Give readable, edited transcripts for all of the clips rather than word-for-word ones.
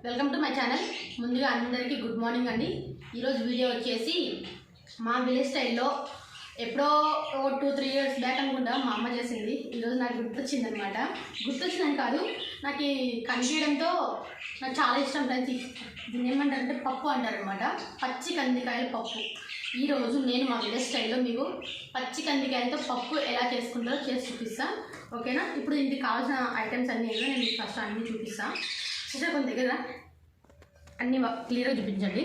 Welcome to my channel. ముందుగా అందరికీ good morning అండి. ఈరోజు వీడియో వచ్చేసి మా విలేజ్ స్టైల్లో ఎప్పుడో 2-3 ఇయర్స్ బ్యాక్ అనుకుంటా మా అమ్మ చేసింది. ఈరోజు నాకు గుర్తొచ్చిందనమాట. గుర్తొచ్చిందని కాదు, నాకు కనిపించడంతో నాకు చాలా ఇష్టం. దీన్ని ఏమంటారంటే పప్పు అంటారనమాట. పచ్చి కందికాయల పప్పు. ఈరోజు నేను మా విలేజ్ స్టైల్లో మీకు పచ్చి కందికాయలతో పప్పు ఎలా చేసుకుంటారో చేసి చూపిస్తాను. ఓకేనా? ఇప్పుడు ఇంటికి కావాల్సిన ఐటమ్స్ అన్నీ ఏదో నేను ఫస్ట్ అన్నీ చూపిస్తాను. చూసా కొంత దగ్గర అన్నీ క్లియర్గా చూపించండి.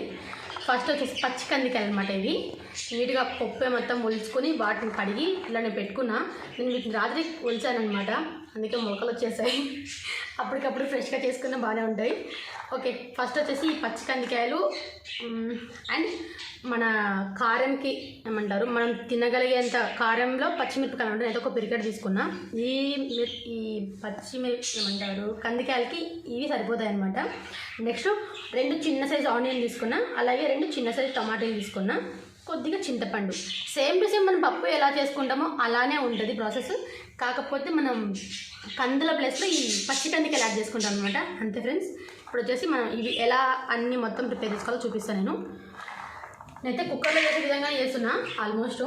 ఫస్ట్ వచ్చేసి పచ్చి కందికాయలు అనమాట. ఇవి నీట్గా పప్పు మొత్తం ఒలుచుకొని వాటిని కడిగి ఇలా నేను పెట్టుకున్నా. నేను వీటిని రాత్రి ఒలిచానమాట, అందుకే మొలకలు వచ్చేసాయి. అప్పటికప్పుడు ఫ్రెష్గా చేసుకున్న బాగానే ఉంటాయి. ఓకే, ఫస్ట్ వచ్చేసి ఈ పచ్చి కందికాయలు అండ్ మన కారంకి ఏమంటారు, మనం తినగలిగేంత కారంలో పచ్చిమిరపకాయలు ఉంటాయి. నేను ఒక పిరికెట్ తీసుకున్నా. ఈ పచ్చిమిరప ఏమంటారు కందికాయలకి ఇవి సరిపోతాయి అనమాట. నెక్స్ట్ 2 చిన్న సైజు ఆనియన్ తీసుకున్నా, అలాగే 2 చిన్న సైజు టమాటాలు తీసుకున్నా, కొద్దిగా చింతపండు. సేమ్ టు సేమ్ మనం పప్పు ఎలా చేసుకుంటామో అలానే ఉంటుంది ప్రాసెస్. కాకపోతే మనం కందుల ప్లేస్లో ఈ పచ్చి కందికాయలు యాడ్ చేసుకుంటాం అనమాట. అంతే ఫ్రెండ్స్. ఇప్పుడు వచ్చేసి మనం ఇవి ఎలా అన్నీ మొత్తం ప్రిపేర్ చేసుకోవాలో చూపిస్తాను. నేనైతే కుక్కర్లో చేసే విధంగా చేస్తున్నా ఆల్మోస్ట్,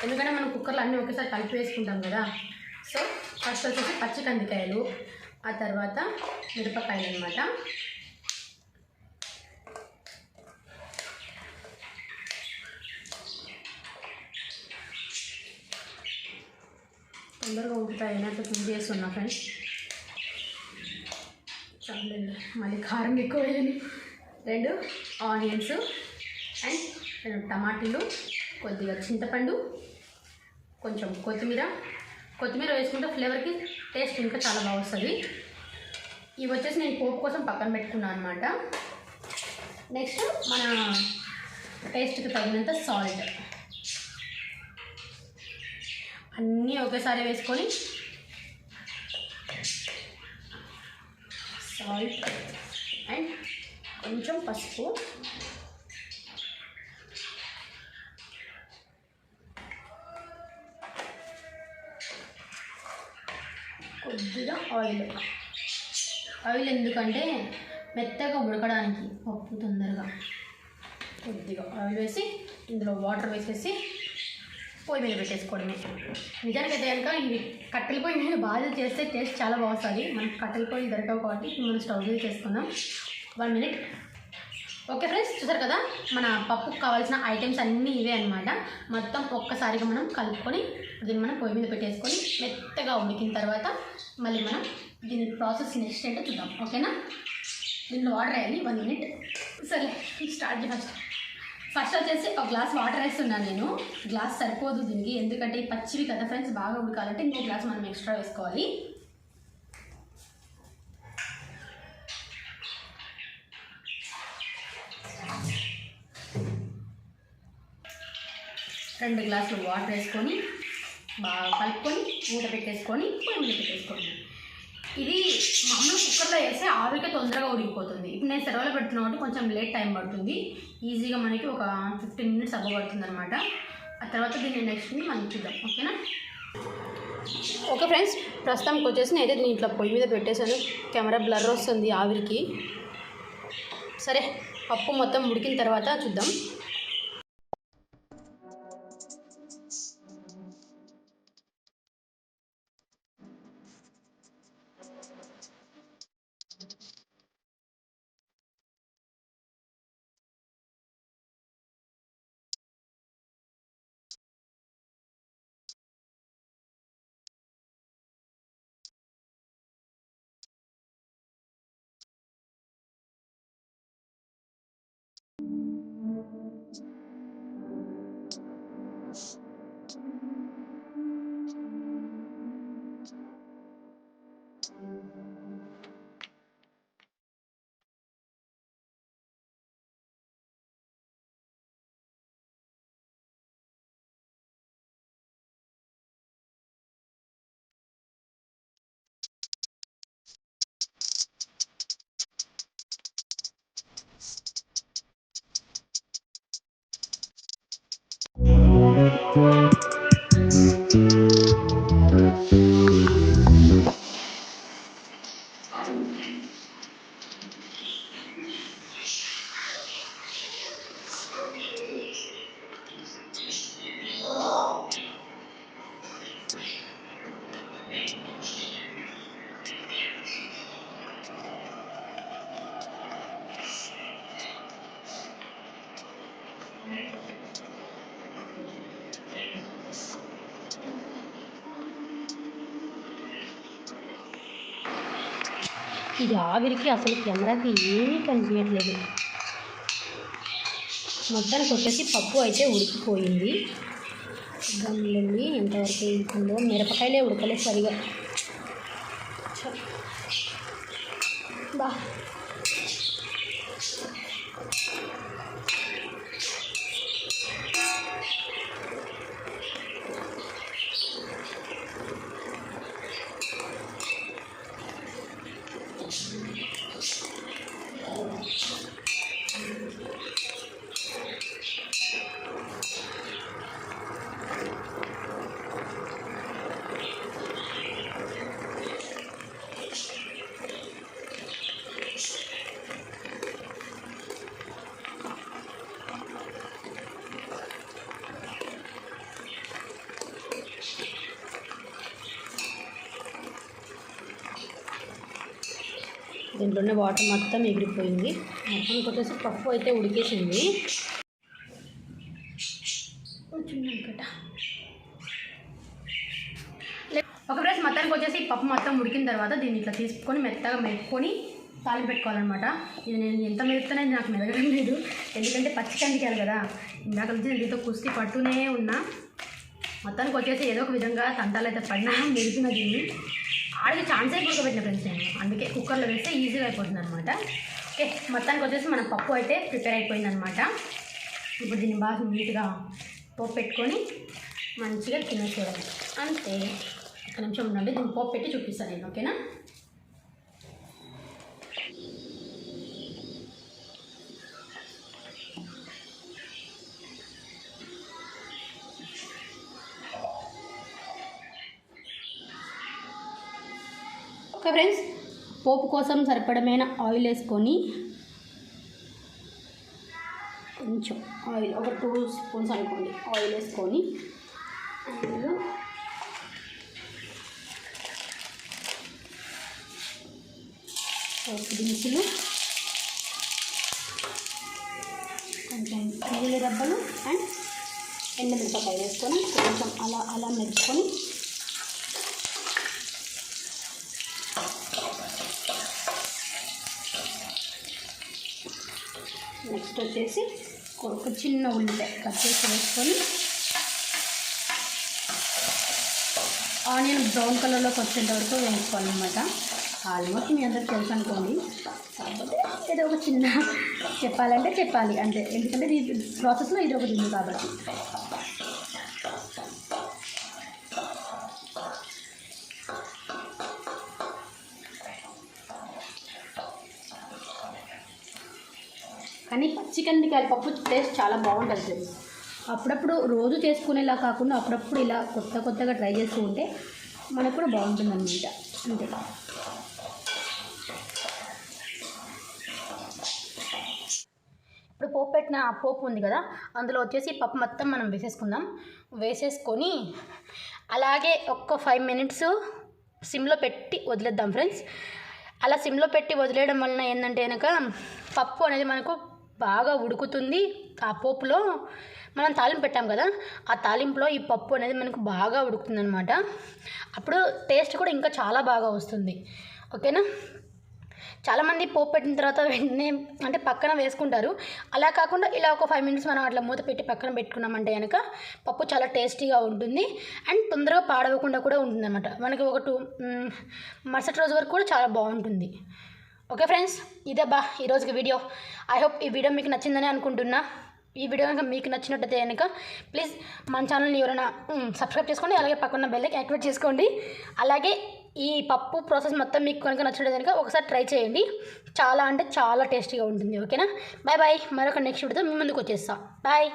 ఎందుకంటే మనం కుక్కర్లో అన్నీ ఒకేసారి కలిపి వేసుకుంటాం కదా. సో ఫస్ట్ వచ్చేసి పచ్చి కందికాయలు, ఆ తర్వాత మిరపకాయలు అనమాట. తొందరగా ఉడుకుతాయి అట్లా ఫుడ్ చేస్తున్నా ఫ్రెండ్స్. చాలండి, మళ్ళీ కారం ఎక్కువ వేయని. 2 ఆనియన్స్ అండ్ 2 టమాటీలు, కొద్దిగా చింతపండు, కొంచెం కొత్తిమీర వేసుకుంటే ఫ్లేవర్కి టేస్ట్ ఇంకా చాలా బాగా వస్తుంది. ఇవి వచ్చేసి నేను పోపు కోసం పక్కన పెట్టుకున్నాను అనమాట. నెక్స్ట్ మన టేస్ట్కి తగినంత సాల్ట్ అన్నీ ఒకేసారి వేసుకొని, సాల్ట్ అండ్ కొంచెం పసుపు, కొద్దిగా ఆయిల్ ఎందుకంటే మెత్తగా ఉడకడానికి పప్పు తొందరగా. కొద్దిగా ఆయిల్ వేసి ఇందులో వాటర్ వేసేసి పొయ్యి మీద పెట్టేసుకోవడమే. నిజానికి అయితే కనుక ఇవి కట్టెల పొయ్యి మీద బాగా చేస్తే టేస్ట్ చాలా బాగుంటుంది. మనకి కట్టెల పొయ్యి దొరకవు కాబట్టి మనం స్టవ్ మీద చేసుకుందాం. 1 మినిట్. ఓకే ఫ్రెండ్స్, చూసారు కదా మన పప్పుకు కావాల్సిన ఐటమ్స్ అన్నీ ఇవే అనమాట. మొత్తం ఒక్కసారిగా మనం కలుపుకొని దీన్ని మనం పొయ్యి మీద పెట్టేసుకొని మెత్తగా ఉడికిన తర్వాత మళ్ళీ మనం దీని ప్రాసెస్ నెక్స్ట్ ఏంటో చూద్దాం. ఓకేనా? దీంట్లో వాటర్ వేయాలి. 1 మినిట్. సరే స్టార్ట్ చేసి ఫస్ట్ వచ్చేసి 1 గ్లాస్ వాటర్ వేస్తున్నాను నేను. గ్లాస్ సరిపోదు దీనికి, ఎందుకంటే పచ్చివి కదా ఫ్రెండ్స్, బాగా ఉడకాలంటే ఇంకో గ్లాస్ మనం ఎక్స్ట్రా వేసుకోవాలి. రెండు గ్లాసులు వాటర్ వేసుకొని బాగా కలుపుకొని మూత పెట్టేసుకొని పొయ్యి మీద పెట్టేసుకోండి. ఇది మామూలు కుక్కర్లో వేస్తే ఆవిరికే తొందరగా ఉడికిపోతుంది. ఇప్పుడు నేను సెలవులో పెడుతున్నా కాబట్టి కొంచెం లేట్ టైం పడుతుంది. ఈజీగా మనకి ఒక 15 మినిట్స్ అవ్వబడుతుంది అనమాట. ఆ తర్వాత దీన్ని నెక్స్ట్ మనం చూద్దాం. ఓకేనా? ఓకే ఫ్రెండ్స్, ప్రస్తుతానికి వచ్చేసి నేనైతే దీన్ని ఇట్లా పొయ్యి మీద పెట్టేశాను. కెమెరా బ్లర్ వస్తుంది ఆవిరికి. సరే, పప్పు మొత్తం ఉడికిన తర్వాత చూద్దాం. ఇది ఆవిరికి అసలు కెమెరాకి ఏమీ కనిపించట్లేదు. మొత్తానికి వచ్చేసి పప్పు అయితే ఉడికిపోయింది. గమ్ములండి ఎంతవరకు ఉడుకుందో. మిరపకాయలే ఉడకలేదు సరిగా. బా దీంట్లోనే వాటర్ మొత్తం ఎగిరిపోయింది. మొత్తానికి వచ్చేసి పప్పు అయితే ఉడికేసింది. ఒక ఫ్రెండ్స్ మొత్తానికి వచ్చేసి పప్పు మొత్తం ఉడికిన తర్వాత దీన్ని ఇట్లా తీసుకొని మెత్తగా మెరుపుకొని తాలింపు పెట్టుకోవాలన్నమాట. ఇది నేను ఎంత మెరుపుతానని నాకు మెదగడం లేదు, ఎందుకంటే పచ్చి కందికాయలు కదా. ఇందాక నుంచి నేను దీంతో కుస్తీ పట్టునే ఉన్నా. మొత్తానికి వచ్చేసి ఏదో ఒక విధంగా తంటాలు అయితే పడినా మెరుపున దీన్ని ఆడికి ఛాన్స్ అయిపోయి ఫ్రెండ్స్ నేను, అందుకే కుక్కర్లో వేస్తే ఈజీగా అయిపోతుంది అనమాట. ఓకే, మొత్తానికి వచ్చేసి మన పప్పు అయితే ప్రిపేర్ అయిపోయింది అనమాట. ఇప్పుడు దీన్ని బాగా నీట్గా పోపు పెట్టుకొని మంచిగా తినేసేయాలి అంతే. ఒక నిమిషం ఉండండి, దీన్ని పోపు పెట్టి చూపిస్తాను నేను. ఓకేనా? ఓకే ఫ్రెండ్స్, పోపు కోసం సరిపడమైన ఆయిల్ వేసుకొని కొంచెం ఆయిల్ ఒక 2 స్పూన్స్ అనుకోండి ఆయిల్ వేసుకొని అందులో పోపు దినుసులు, కొంచెం వెల్లుల్లి రబ్బలు అండ్ ఎండుమిరపకాయ వేసుకొని కొంచెం అలా మెరుపుకొని నెక్స్ట్ వచ్చేసి ఒక చిన్న ఉల్లిపాయ కట్ చేసి వేసుకొని ఆనియన్ బ్రౌన్ కలర్లోకి వచ్చేంత వరకు వేసుకోవాలన్నమాట. ఆల్మోస్ట్ మీ అందరికి తెలుసు అనుకోండి, కాకపోతే ఏదో ఒక చిన్న చెప్పాలంటే చెప్పాలి అంతే, ఎందుకంటే ఈ ప్రాసెస్లో ఇది ఒకటి ఉంది కాబట్టి. కానీ పచ్చి కందికాయల పప్పు టేస్ట్ చాలా బాగుంటుంది ఫ్రెండ్స్. అప్పుడప్పుడు రోజు చేసుకునేలా కాకుండా అప్పుడప్పుడు ఇలా కొత్తగా ట్రై చేస్తూ ఉంటే మనకు కూడా బాగుంటుంది అన్నమాట. అంతే. ఇప్పుడు పోపు పెట్టిన పోపు ఉంది కదా, అందులో వచ్చేసి పప్పు మొత్తం మనం వేసేసుకొని అలాగే ఒక్క 5 minutes సిమ్లో పెట్టి వదిలేద్దాం ఫ్రెండ్స్. అలా సిమ్లో పెట్టి వదిలేయడం వలన ఏంటంటే కనుక పప్పు అనేది మనకు బాగా ఉడుకుతుంది. ఆ పోపులో మనం తాలింపు పెట్టాం కదా, ఆ తాలింపులో ఈ పప్పు అనేది మనకు బాగా ఉడుకుతుంది అనమాట. అప్పుడు టేస్ట్ కూడా ఇంకా చాలా బాగా వస్తుంది. ఓకేనా? చాలామంది పోపు పెట్టిన తర్వాత వెంటనే అంటే పక్కన వేసుకుంటారు. అలా కాకుండా ఇలా ఒక 5 minutes మనం అట్లా మూత పెట్టి పక్కన పెట్టుకున్నామంటే కనుక పప్పు చాలా టేస్టీగా ఉంటుంది అండ్ తొందరగా పాడవకుండా కూడా ఉంటుంది అనమాట. మనకి ఒక 2 మరుసటి రోజు వరకు కూడా చాలా బాగుంటుంది. ఓకే ఫ్రెండ్స్, ఇదే ఈరోజుకి వీడియో. ఐ హోప్ ఈ వీడియో మీకు నచ్చిందని అనుకుంటున్నా. ఈ వీడియో కనుక మీకు నచ్చినట్టయితే కనుక ప్లీజ్ మన ఛానల్ని ఎవరైనా సబ్స్క్రైబ్ చేసుకోండి, అలాగే పక్కన బెల్ ఐకాన్ యాక్టివేట్ చేసుకోండి. అలాగే ఈ పప్పు ప్రాసెస్ మొత్తం మీకు కనుక నచ్చినట్టు కనుక ఒకసారి ట్రై చేయండి. చాలా అంటే చాలా టేస్టీగా ఉంటుంది. ఓకేనా? Bye bye. మరొక నెక్స్ట్ వీడియోతో మీ ముందుకు వచ్చేస్తా. బాయ్.